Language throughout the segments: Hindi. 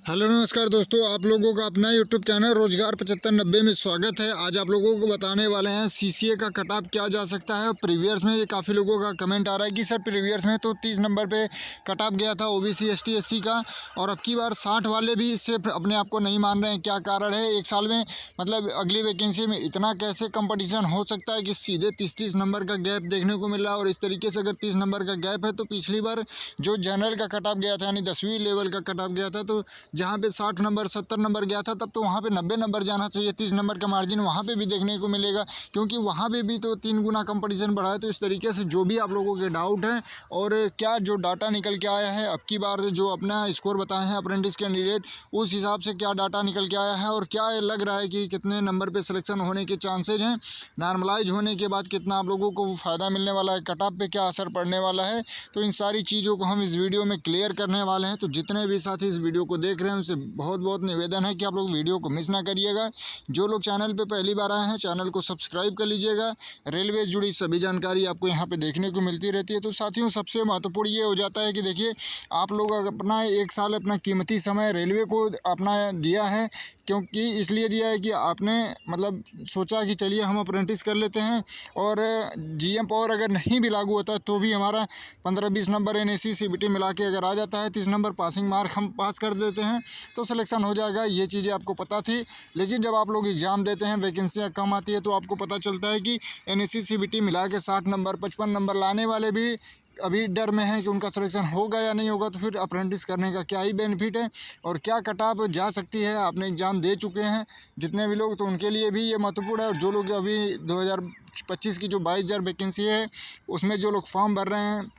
हेलो नमस्कार दोस्तों, आप लोगों का अपना यूट्यूब चैनल रोजगार 7590 में स्वागत है। आज आप लोगों को बताने वाले हैं सीसीए का कट ऑफ क्या जा सकता है। प्रीवियस में ये काफ़ी लोगों का कमेंट आ रहा है कि सर प्रीवियस में तो 30 नंबर पे कट ऑफ गया था ओबीसी एसटी एससी का, और अब की बार 60 वाले भी इससे अपने आप को नहीं मान रहे हैं। क्या कारण है? एक साल में मतलब अगली वैकेंसी में इतना कैसे कंपटीशन हो सकता है कि सीधे 30-30 नंबर का गैप देखने को मिल रहा है। और इस तरीके से अगर 30 नंबर का गैप है तो पिछली बार जो जनरल का कट ऑफ गया था यानी 10वीं लेवल का कट ऑफ गया था, तो जहाँ पे 60 नंबर 70 नंबर गया था, तब तो वहाँ पे 90 नंबर जाना चाहिए। 30 नंबर का मार्जिन वहाँ पे भी देखने को मिलेगा, क्योंकि वहाँ पे भी तो 3 गुना कंपटीशन बढ़ा है। तो इस तरीके से जो भी आप लोगों के डाउट हैं और क्या जो डाटा निकल के आया है, अब की बार जो अपना स्कोर बताए हैं अप्रेंटिस कैंडिडेट, उस हिसाब से क्या डाटा निकल के आया है और क्या लग रहा है कि कितने नंबर पर सिलेक्शन होने के चांसेज हैं, नॉर्मलाइज होने के बाद कितना आप लोगों को फ़ायदा मिलने वाला है, कट ऑफ पे क्या असर पड़ने वाला है। तो इन सारी चीज़ों को हम इस वीडियो में क्लियर करने वाले हैं। तो जितने भी साथी इस वीडियो को देख रहे हैं उनसे बहुत बहुत निवेदन है कि आप लोग वीडियो को मिस ना करिएगा। जो लोग चैनल पे पहली बार आए हैं चैनल को सब्सक्राइब कर लीजिएगा। रेलवे से जुड़ी सभी जानकारी आपको यहाँ पे देखने को मिलती रहती है। तो साथियों, सबसे महत्वपूर्ण ये हो जाता है कि देखिए, आप लोग अपना एक साल अपना कीमती समय रेलवे को अपना दिया है, क्योंकि इसलिए दिया है कि आपने मतलब सोचा कि चलिए हम अप्रेंटिस कर लेते हैं, और जीएम पावर अगर नहीं भी लागू होता है तो भी हमारा 15-20 नंबर एनएसी सीबीटी मिला के अगर आ जाता है, 30 नंबर पासिंग मार्क हम पास कर देते हैं तो सिलेक्शन हो जाएगा। ये चीज़ें आपको पता थी, लेकिन जब आप लोग एग्ज़ाम देते हैं, वैकेंसियाँ कम आती है, तो आपको पता चलता है कि एनएसी सीबीटी मिला के 60 नंबर 55 नंबर लाने वाले भी अभी डर में है कि उनका सिलेक्शन होगा या नहीं होगा। तो फिर अप्रेंटिस करने का क्या ही बेनिफिट है और क्या कट ऑफ जा सकती है। आपने एग्ज़ाम दे चुके हैं जितने भी लोग, तो उनके लिए भी ये महत्वपूर्ण है। और जो लोग अभी 2025 की जो 22,000 वैकेंसी है उसमें जो लोग फॉर्म भर रहे हैं,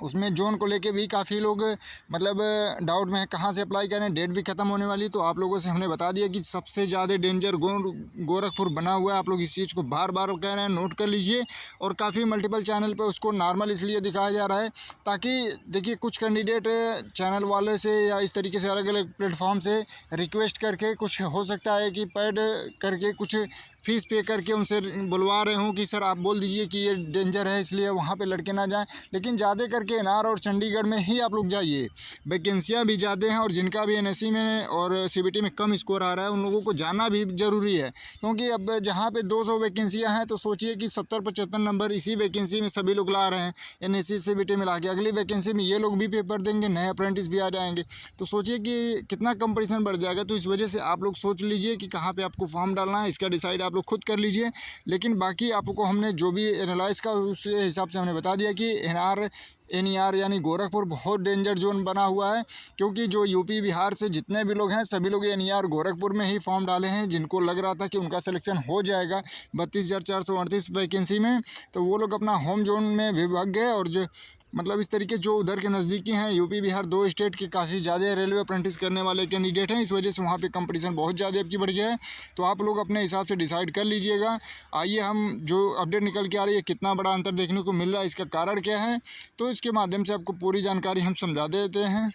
उसमें जोन को लेके भी काफ़ी लोग मतलब डाउट में है कहाँ से अप्लाई करें। डेट भी ख़त्म होने वाली, तो आप लोगों से हमने बता दिया कि सबसे ज़्यादा डेंजर गोरखपुर बना हुआ है। आप लोग इस चीज़ को बार बार कह रहे हैं, नोट कर लीजिए। और काफ़ी मल्टीपल चैनल पे उसको नॉर्मल इसलिए दिखाया जा रहा है ताकि देखिए, कुछ कैंडिडेट चैनल वाले से या इस तरीके से अलग अलग प्लेटफॉर्म से रिक्वेस्ट करके, कुछ हो सकता है कि पेड करके कुछ फ़ीस पे करके उनसे बुलवा रहे हों कि सर आप बोल दीजिए कि ये डेंजर है, इसलिए वहाँ पे लड़के ना जाएं। लेकिन ज़्यादा करके एनआर और चंडीगढ़ में ही आप लोग जाइए, वैकेंसियाँ भी ज़्यादा हैं। और जिनका भी एनएससी में और सीबीटी में कम स्कोर आ रहा है, उन लोगों को जाना भी ज़रूरी है, क्योंकि अब जहाँ पे 200 वैकेंसियाँ हैं, तो सोचिए कि 70-75 नंबर इसी वैकेंसी में सभी लोग ला रहे हैं एनएससी सीबीटी मिला के। अगली वैकेंसी में ये लोग भी पेपर देंगे, नए अप्रेंटिस भी आ जाएंगे, तो सोचिए कि कितना कंपटीशन बढ़ जाएगा। तो इस वजह से आप लोग सोच लीजिए कि कहाँ पे आपको फॉर्म डालना है, इसका डिसाइड आप लोग खुद कर लीजिए। लेकिन बाकी आपको हमने जो भी एनालाइज का उस हिसाब से हमने बता दिया कि एनईआर यानी गोरखपुर बहुत डेंजर जोन बना हुआ है, क्योंकि जो यूपी बिहार से जितने भी लोग हैं सभी लोग एनईआर गोरखपुर में ही फॉर्म डाले हैं, जिनको लग रहा था कि उनका सिलेक्शन हो जाएगा 32,438 वैकेंसी में, तो वो लोग अपना होम जोन में भी भाग गए। और जो मतलब इस तरीके जो उधर के नज़दीकी हैं, यूपी बिहार 2 स्टेट के काफ़ी ज़्यादा रेलवे अप्रेंटिस करने वाले कैंडिडेट हैं, इस वजह से वहाँ पे कंपटीशन बहुत ज़्यादा अब की बढ़ गया है। तो आप लोग अपने हिसाब से डिसाइड कर लीजिएगा। आइए, हम जो अपडेट निकल के आ रही है, कितना बड़ा अंतर देखने को मिल रहा है, इसका कारण क्या है, तो इसके माध्यम से आपको पूरी जानकारी हम समझा देते हैं।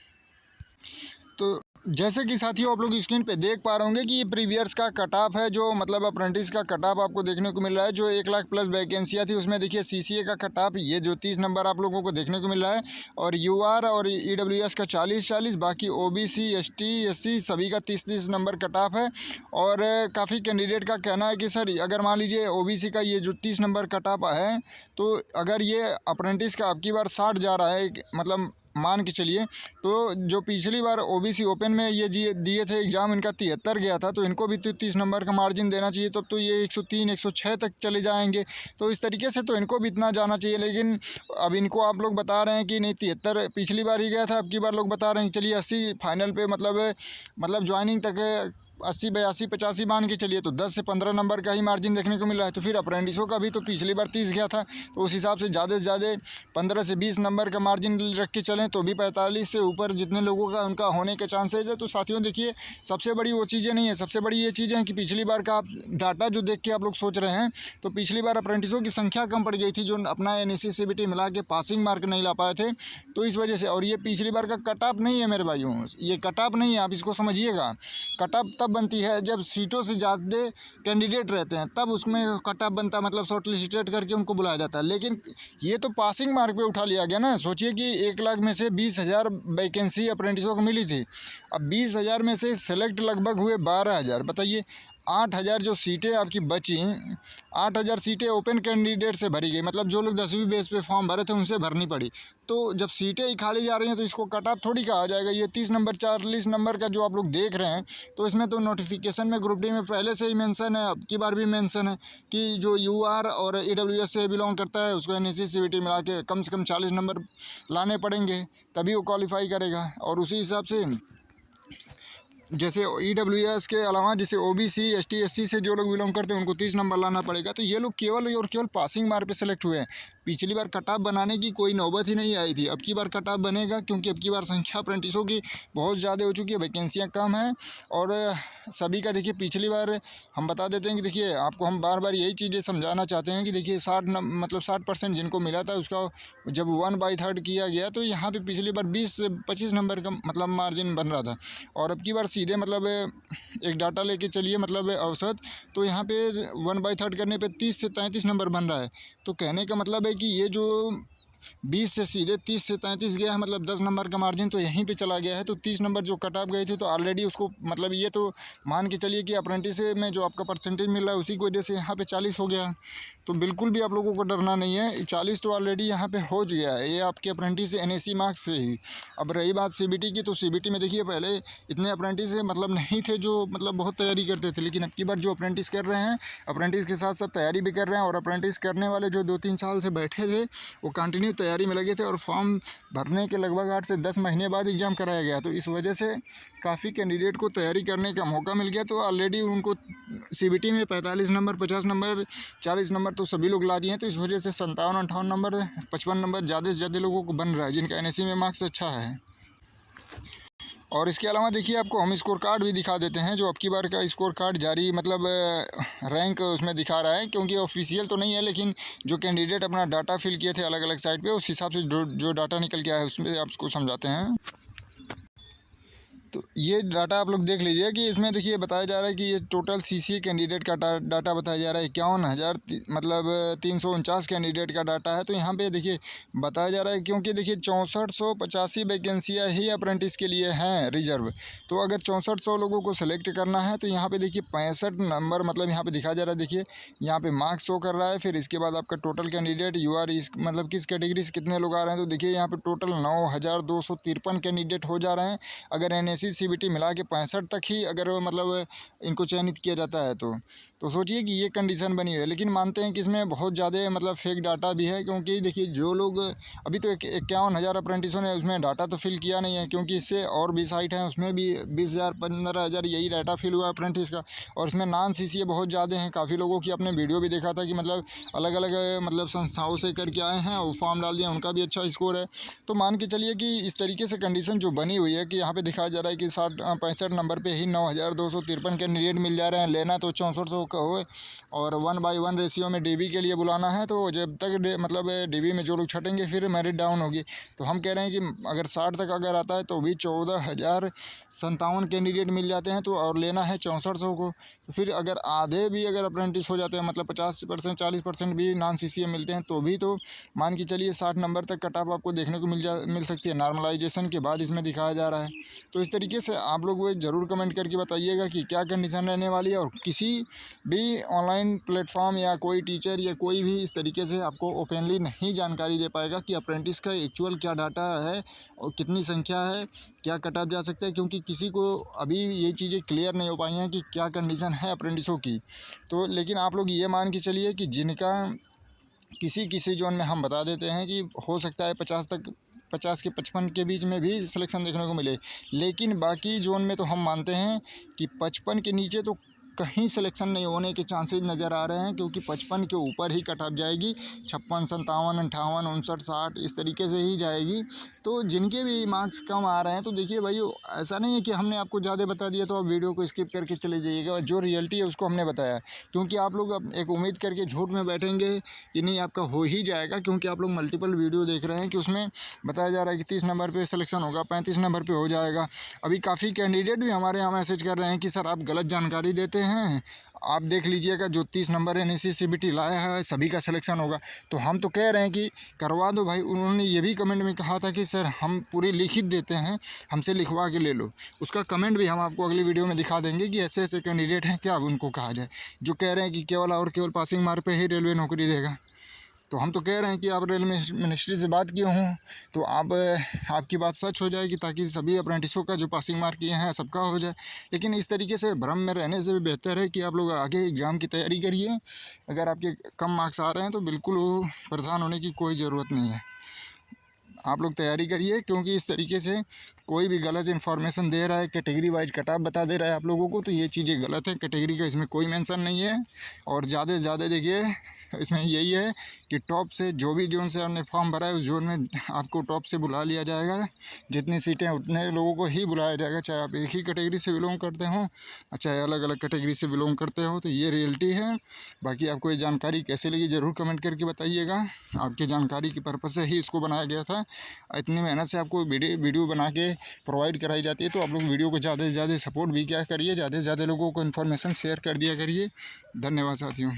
तो जैसे कि साथियों, आप लोग स्क्रीन पे देख पा रहे होंगे कि ये प्रीवियस का कट ऑफ है, जो मतलब अप्रेंटिस का कट ऑफ आपको देखने को मिल रहा है। जो 1 लाख प्लस वैकेंसियाँ थी उसमें देखिए सीसीए का कट ऑफ ये जो 30 नंबर आप लोगों को देखने को मिल रहा है, और यूआर और ईडब्ल्यूएस का 40-40, बाकी ओबीसी एसटी एससी सभी का 30-30 नंबर कट ऑफ है। और काफ़ी कैंडिडेट का कहना है कि सर अगर मान लीजिए ओबीसी का ये जो 30 नंबर कट ऑफ है, तो अगर ये अप्रेंटिस का अब की बार 60 जा रहा है, मतलब मान के चलिए, तो जो पिछली बार ओबीसी ओपन में ये दिए थे एग्ज़ाम, इनका 73 गया था, तो इनको भी 30 नंबर का मार्जिन देना चाहिए, तब तो ये 103 106 तक चले जाएंगे। तो इस तरीके से तो इनको भी इतना जाना चाहिए। लेकिन अब इनको आप लोग बता रहे हैं कि नहीं, 73 पिछली बार ही गया था, अब की बार लोग बता रहे हैं चलिए 80 फाइनल पे, मतलब ज्वाइनिंग तक 80 82 85 मान के चलिए, तो 10 से 15 नंबर का ही मार्जिन देखने को मिल रहा है। तो फिर अप्रेंटिसों का भी तो पिछली बार 30 गया था, तो उस हिसाब से ज़्यादा से ज़्यादा 15 से 20 नंबर का मार्जिन रख के चलें, तो भी 45 से ऊपर जितने लोगों का उनका होने के चांसेज है। तो साथियों देखिए, सबसे बड़ी वो चीज़ें नहीं है, सबसे बड़ी ये चीज़ें हैं कि पिछली बार का आप डाटा जो देख के आप लोग सोच रहे हैं, तो पिछली बार अप्रेंटिसों की संख्या कम पड़ गई थी, जो अपना एनएससी सीबीटी मिला के पासिंग मार्क नहीं ला पाए थे, तो इस वजह से। और ये पिछली बार का कट ऑफ नहीं है मेरे भाइयों, ये कट ऑफ नहीं है, आप इसको समझिएगा। कट ऑफ तब कब बनती है, जब सीटों से ज़्यादा कैंडिडेट रहते हैं तब उसमें कट ऑफ बनता है, मतलब शॉर्ट लिस्टेड करके उनको बुलाया जाता है। लेकिन ये तो पासिंग मार्क पे उठा लिया गया ना। सोचिए कि 1 लाख में से 20,000 वैकेंसी अप्रेंटिसों को मिली थी। अब 20,000 में से सेलेक्ट लगभग हुए 12,000। बताइए 8,000 जो सीटें आपकी बची, 8,000 सीटें ओपन कैंडिडेट से भरी गई, मतलब जो लोग 10वीं बेस पे फॉर्म भरे थे उनसे भरनी पड़ी। तो जब सीटें ही खाली जा रही हैं तो इसको कट ऑफ थोड़ी कहा जाएगा। ये 30 नंबर 40 नंबर का जो आप लोग देख रहे हैं, तो इसमें तो नोटिफिकेशन में ग्रुप डी में पहले से ही मेंशन है, अब की बार भी मेंशन है कि जो UR और EWS से बिलोंग करता है उसको NSC CBT मिला के कम से कम 40 नंबर लाने पड़ेंगे, तभी वो क्वालिफाई करेगा। और उसी हिसाब से जैसे EWS के अलावा जैसे OBC ST SC से जो लोग बिलोंग करते हैं उनको 30 नंबर लाना पड़ेगा। तो ये लोग केवल और केवल पासिंग मार्क पे सेलेक्ट हुए हैं। पिछली बार कट ऑफ बनाने की कोई नौबत ही नहीं आई थी। अब की बार कट ऑफ बनेगा, क्योंकि अब की बार संख्या अप्रेंटिसों की बहुत ज़्यादा हो चुकी है, वैकेंसियाँ कम हैं। और सभी का देखिए, पिछली बार हम बता देते हैं कि देखिए आपको हम बार बार यही चीज़ें समझाना चाहते हैं कि देखिए 60% जिनको मिला था उसका जब 1/3 किया गया तो यहाँ पे पिछली बार 20 से 25 नंबर का मतलब मार्जिन बन रहा था। और अब की बार सीधे मतलब एक डाटा लेके चलिए, मतलब औसत, तो यहाँ पे 1/3 करने पे 30 से 33 नंबर बन रहा है। तो कहने का मतलब है कि ये जो 20 से सीधे 30 से 33 गया है, मतलब 10 नंबर का मार्जिन तो यहीं पे चला गया है। तो 30 नंबर जो कट ऑफ गए थे तो ऑलरेडी उसको मतलब ये तो मान के चलिए कि अप्रेंटिस में जो आपका परसेंटेज मिल रहा है उसी की वजह से यहाँ पे 40 हो गया। तो बिल्कुल भी आप लोगों को डरना नहीं है, 40 तो ऑलरेडी यहाँ पे हो गया है, ये आपके अप्रेंटिस NSC मार्क्स से ही। अब रही बात CBT की, तो CBT में देखिए पहले इतने अप्रेंटिस मतलब नहीं थे जो मतलब बहुत तैयारी करते थे, लेकिन अब की बार जो अप्रेंटिस कर रहे हैं, अप्रेंटिस के साथ साथ तैयारी भी कर रहे हैं। और अप्रेंटिस करने वाले जो 2-3 साल से बैठे थे वो कंटिन्यू तैयारी में लगे थे, और फॉर्म भरने के लगभग 8 से 10 महीने बाद एग्ज़ाम कराया गया। तो इस वजह से काफ़ी कैंडिडेट को तैयारी करने का मौका मिल गया। तो ऑलरेडी उनको CBT में 45 नंबर 50 नंबर 40 नंबर तो सभी लोग ला दिए हैं। तो इस वजह से 57-58 नंबर 55 नंबर ज़्यादा से ज़्यादा लोगों को बन रहा है जिनका NSC में मार्क्स अच्छा है। और इसके अलावा देखिए आपको हम स्कोर कार्ड भी दिखा देते हैं, जो अब की बार का स्कोर कार्ड जारी मतलब रैंक उसमें दिखा रहा है, क्योंकि ऑफिशियल तो नहीं है, लेकिन जो कैंडिडेट अपना डाटा फिल किए थे अलग अलग साइट पे, उस हिसाब से जो डाटा निकल के आया है उसमें आपको समझाते हैं। तो ये डाटा आप लोग देख लीजिए कि इसमें देखिए बताया जा रहा है कि ये टोटल CCA कैंडिडेट का डाटा बताया जा रहा है 51,000 मतलब 349 कैंडिडेट का डाटा है। तो यहाँ पे देखिए बताया जा रहा है, क्योंकि देखिए 6485 वैकेंसियाँ ही अप्रेंटिस के लिए हैं रिजर्व। तो अगर 6400 लोगों को सेलेक्ट करना है तो यहाँ पे देखिए 65 नंबर मतलब यहाँ पे दिखाया जा रहा है। देखिए यहाँ पे मार्क्स शो कर रहा है, फिर इसके बाद आपका टोटल कैंडिडेट UR मतलब किस कैटेगरी से कितने लोग आ रहे हैं। तो देखिए यहाँ पे टोटल 9,253 कैंडिडेट हो जा रहे हैं। अगर NSC CBT मिला के 65 तक ही अगर मतलब इनको चयनित किया जाता है तो सोचिए कि ये कंडीशन बनी हुई है। लेकिन मानते हैं कि इसमें बहुत ज़्यादा मतलब फेक डाटा भी है, क्योंकि देखिए जो लोग अभी तो 51,000 अप्रेंटिसों ने उसमें डाटा तो फिल किया नहीं है, क्योंकि इससे और भी साइट हैं उसमें भी 20,000 15,000 यही डाटा फिल हुआ अप्रेंटिस का। और इसमें नॉन CCA बहुत ज़्यादा हैं। काफ़ी लोगों की आपने वीडियो भी देखा था कि मतलब अलग अलग मतलब संस्थाओं से करके आए हैं और फॉर्म डाल दिया, उनका भी अच्छा स्कोर है। तो मान के चलिए कि इस तरीके से कंडीशन जो बनी हुई है कि यहाँ पे दिखाया जा रहा है कि 65 नंबर पे ही 9,253 कैंडिडेट मिल जा रहे हैं। लेना तो 6400 का हो, और 1/1 रेशियो में DB के लिए बुलाना है। तो जब तक मतलब DB में जो लोग छटेंगे फिर मेरिट डाउन होगी। तो हम कह रहे हैं कि अगर 60 तक अगर आता है तो भी 14,057 कैंडिडेट मिल जाते हैं। तो और लेना है 6400 को, तो फिर अगर आधे भी अगर अप्रेंटिस हो जाते हैं, मतलब 50% 40% भी नॉन CCA मिलते हैं, तो भी तो मान के चलिए 60 नंबर तक कट ऑफ आपको देखने को मिल सकती है। नॉर्मलाइजेशन के बाद इसमें दिखाया जा रहा है। तो इस तरीके से आप लोग वो ज़रूर कमेंट करके बताइएगा कि क्या कंडीशन रहने वाली है। और किसी भी ऑनलाइन प्लेटफॉर्म या कोई टीचर या कोई भी इस तरीके से आपको ओपनली नहीं जानकारी दे पाएगा कि अप्रेंटिस का एक्चुअल क्या डाटा है और कितनी संख्या है, क्या कट ऑफ जा सकता है, क्योंकि किसी को अभी ये चीज़ें क्लियर नहीं हो पाई हैं कि क्या कंडीशन है अप्रेंटिसों की। तो लेकिन आप लोग ये मान के चलिए कि जिनका किसी जोन में हम बता देते हैं कि हो सकता है 50 के 55 के बीच में भी सिलेक्शन देखने को मिले, लेकिन बाकी जोन में तो हम मानते हैं कि 55 के नीचे तो कहीं सिलेक्शन नहीं होने के चांसेस नज़र आ रहे हैं, क्योंकि 55 के ऊपर ही कट ऑफ जाएगी। 56, 57, 58, 59, 60 इस तरीके से ही जाएगी। तो जिनके भी मार्क्स कम आ रहे हैं, तो देखिए भाई ऐसा नहीं है कि हमने आपको ज़्यादा बता दिया तो आप वीडियो को स्किप करके चले जाइएगा। जो रियलिटी है उसको हमने बताया, क्योंकि आप लोग अब एक उम्मीद करके झूठ में बैठेंगे कि नहीं आपका हो ही जाएगा, क्योंकि आप लोग मल्टीपल वीडियो देख रहे हैं कि उसमें बताया जा रहा है कि 30 नंबर पे सिलेक्शन होगा, 35 नंबर पे हो जाएगा। अभी काफ़ी कैंडिडेट भी हमारे यहाँ मैसेज कर रहे हैं कि सर आप गलत जानकारी देते हैं, आप देख लीजिएगा जो 30 नंबर NSE CBT लाया है सभी का सिलेक्शन होगा। तो हम तो कह रहे हैं कि करवा दो भाई। उन्होंने ये भी कमेंट में कहा था कि सर हम पूरी लिखित देते हैं, हमसे लिखवा के ले लो। उसका कमेंट भी हम आपको अगली वीडियो में दिखा देंगे कि ऐसे ऐसे कैंडिडेट हैं, क्या उनको कहा जाए, जो कह रहे हैं कि केवल और केवल पासिंग मार्क पे ही रेलवे नौकरी देगा। तो हम तो कह रहे हैं कि आप रेलवे मिनिस्ट्री से बात किए हों तो आपकी बात सच हो जाएगी, ताकि सभी अप्रेंटिसों का जो पासिंग मार्क किए हैं सबका हो जाए। लेकिन इस तरीके से भ्रम में रहने से भी बेहतर है कि आप लोग आगे एग्ज़ाम की तैयारी करिए। अगर आपके कम मार्क्स आ रहे हैं तो बिल्कुल परेशान होने की कोई ज़रूरत नहीं है, आप लोग तैयारी करिए। क्योंकि इस तरीके से कोई भी गलत इन्फॉर्मेशन दे रहा है, कैटेगरी वाइज कट ऑफ बता दे रहा है आप लोगों को, तो ये चीज़ें गलत है। कैटेगरी का इसमें कोई मेंशन नहीं है। और ज़्यादा से ज़्यादा देखिए इसमें यही है कि टॉप से जो भी जोन से आपने फॉर्म भरा है उस जोन में आपको टॉप से बुला लिया जाएगा। जितनी सीटें उतने लोगों को ही बुलाया जाएगा, चाहे आप एक ही कैटेगरी से बिलोंग करते हो चाहे अलग अलग कैटेगरी से बिलोंग करते हो। तो ये रियलिटी है। बाकी आपको ये जानकारी कैसे लगी ज़रूर कमेंट करके बताइएगा। आपकी जानकारी के पर्पज़ से ही इसको बनाया गया था। इतनी मेहनत से आपको वीडियो बना के प्रोवाइड कराई जाती है, तो आप लोग वीडियो को ज़्यादा से ज़्यादा सपोर्ट भी क्या करिए, ज़्यादा से ज़्यादा लोगों को इन्फॉर्मेशन शेयर कर दिया करिए। धन्यवाद साथियों।